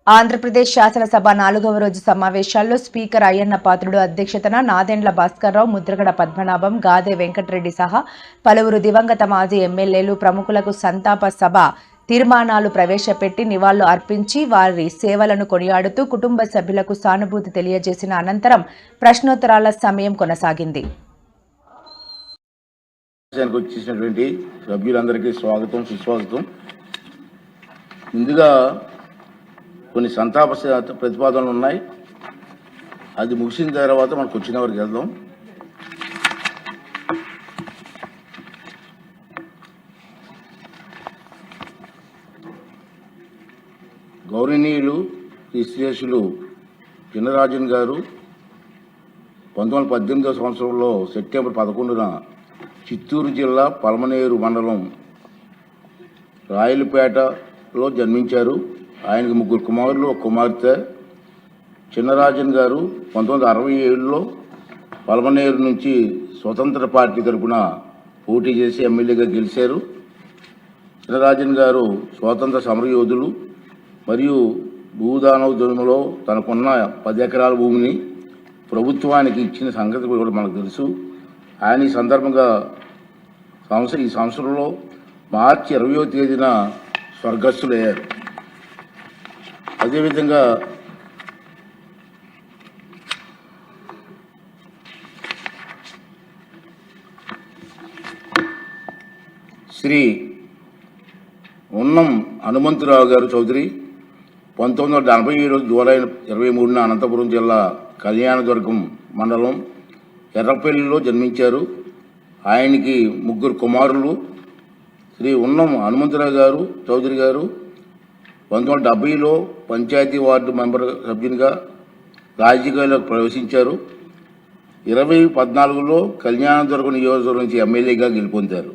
ఆంధ్రప్రదేశ్ శాసనసభ 4వ రోజు సమావేశాల్లో స్పీకర్ అయ్యన్న పాత్రుడు అధ్యక్షతన నాదెండ్ల భాస్కర్రావు, ముద్రగడ పద్మనాభం, గాదే వెంకటరెడ్డి సహా పలువురు దివంగత మాజీ ఎమ్మెల్యేలు, ప్రముఖులకు సంతాప సభ తీర్మానాలు ప్రవేశపెట్టి నివాళులు అర్పించి వారి సేవలను కొనియాడుతూ కుటుంబ సభ్యులకు సానుభూతి తెలియజేసిన అనంతరం ప్రశ్నోత్తరాల సమయం కొనసాగింది. సభ్యులందరికీ స్వాగతం, సుస్వాగతం. ముందుగా కొన్ని సంతాప ప్రతిపాదనలు ఉన్నాయి. అది ముగిసిన తర్వాత మనకు వచ్చిన వరకు వెళ్దాం. గౌరవనీయులు శ్రీశ్రేషులు చినరాజన్ గారు 1918వ సంవత్సరంలో సెప్టెంబర్ 11న చిత్తూరు జిల్లా పలమనేరు మండలం రాయలపేటలో జన్మించారు. ఆయనకు 3 కుమారులు, 1 కుమార్తె. చినరాజన్ గారు 1967లో పలమనేరు నుంచి స్వతంత్ర పార్టీ తరఫున పోటీ చేసి ఎమ్మెల్యేగా గెలిచారు. చినరాజన్ గారు స్వాతంత్ర సమరయోధులు మరియు భూదానోద్యమంలో తనకున్న 10 ఎకరాల భూమిని ప్రభుత్వానికి ఇచ్చిన సంగతి కూడా మనకు తెలుసు. ఆయన ఈ సందర్భంగా ఈ సంవత్సరంలో మార్చి 20వ తేదీన స్వర్గస్థులయ్యారు. అదేవిధంగా శ్రీ ఉన్నం హనుమంతరావు గారు చౌదరి 1947 జూలై 23న అనంతపురం జిల్లా కళ్యాణదుర్గం మండలం ఎర్రపల్లిలో జన్మించారు. ఆయనకి 3 కుమారులు. శ్రీ ఉన్నం హనుమంతరావు గారు చౌదరి గారు 1970లో పంచాయతీ వార్డు మెంబర్ సభ్యునిగా రాజకీయాల్లోకి ప్రవేశించారు. 2014లో కళ్యాణదుర్గం నియోజకవర్గం నుంచి ఎమ్మెల్యేగా గెలుపొందారు.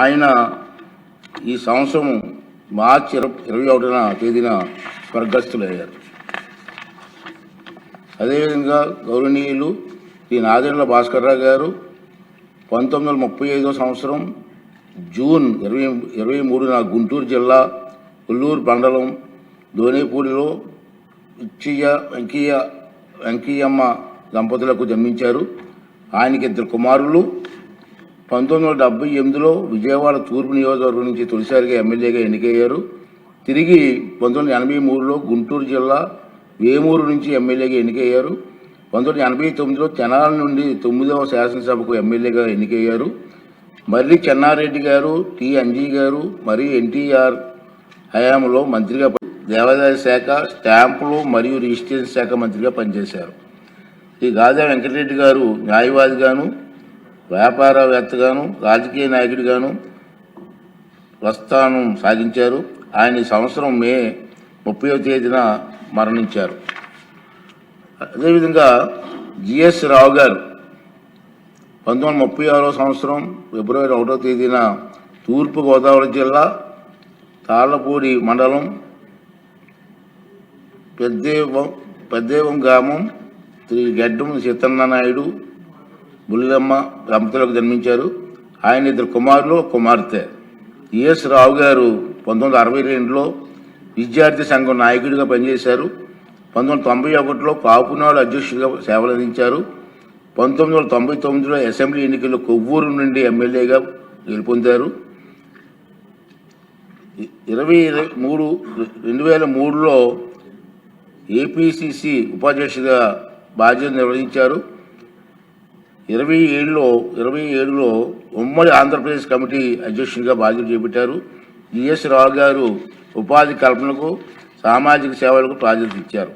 ఆయన ఈ సంవత్సరం మార్చి 21వ తేదీన స్వర్గస్థులయ్యారు. అదేవిధంగా గౌరవనీయులు శ్రీ నాదెండ్ల భాస్కర్రావు గారు 1935వ సంవత్సరం జూన్ 23న గుంటూరు జిల్లా కొల్లూరు మండలం దోనేపూడిలో వెంకయ్యమ్మ దంపతులకు జన్మించారు. ఆయనకి 2 కుమారులు. 1978లో విజయవాడ తూర్పు నియోజకవర్గం నుంచి తొలిసారిగా ఎమ్మెల్యేగా ఎన్నికయ్యారు. తిరిగి 1983లో గుంటూరు జిల్లా వేమూరు నుంచి ఎమ్మెల్యేగా ఎన్నికయ్యారు. 1989లో తెనాలి నుండి 9వ శాసనసభకు ఎమ్మెల్యేగా ఎన్నికయ్యారు. మర్రి చెన్నారెడ్డి గారు, టి అంజీ గారు మరియు ఎన్టీఆర్ హయాంలో మంత్రిగా, దేవాదాయ శాఖ, స్టాంపులు మరియు రిజిస్ట్రేషన్ శాఖ మంత్రిగా పనిచేశారు. ఈ గాదే వెంకటరెడ్డి గారు న్యాయవాదిగాను, వ్యాపారవేత్తగాను, రాజకీయ నాయకుడిగాను ప్రస్థానం సాగించారు. ఆయన ఈ సంవత్సరం మే 30వ తేదీన మరణించారు. అదేవిధంగా జిఎస్ రావు గారు 1936వ సంవత్సరం ఫిబ్రవరి 1వ తేదీన తూర్పుగోదావరి జిల్లా తాళ్లపూడి మండలం పెద్దేవం గ్రామం శ్రీ గెడ్డం సీతన్ననాయుడు బుల్లెమ్మ దంపతులకు జన్మించారు. ఆయన 2 కుమారులు, 1 కుమార్తె. ఈఎస్ రావు గారు 1962లో విద్యార్థి సంఘం నాయకుడిగా పనిచేశారు. 1991లో కాపునాడు అధ్యక్షుడిగా సేవలందించారు. 1999లో అసెంబ్లీ ఎన్నికల్లో కొవ్వూరు నుండి ఎమ్మెల్యేగా గెలుపొందారు. 2003లో ఏపీసీసీ ఉపాధ్యక్షుడిగా బాధ్యతలు నిర్వహించారు. 27లో ఉమ్మడి ఆంధ్రప్రదేశ్ కమిటీ అధ్యక్షుడిగా బాధ్యతలు చేపట్టారు. జిఎస్ రావు గారు ఉపాధి కల్పనకు, సామాజిక సేవలకు ప్రాధాన్యత ఇచ్చారు.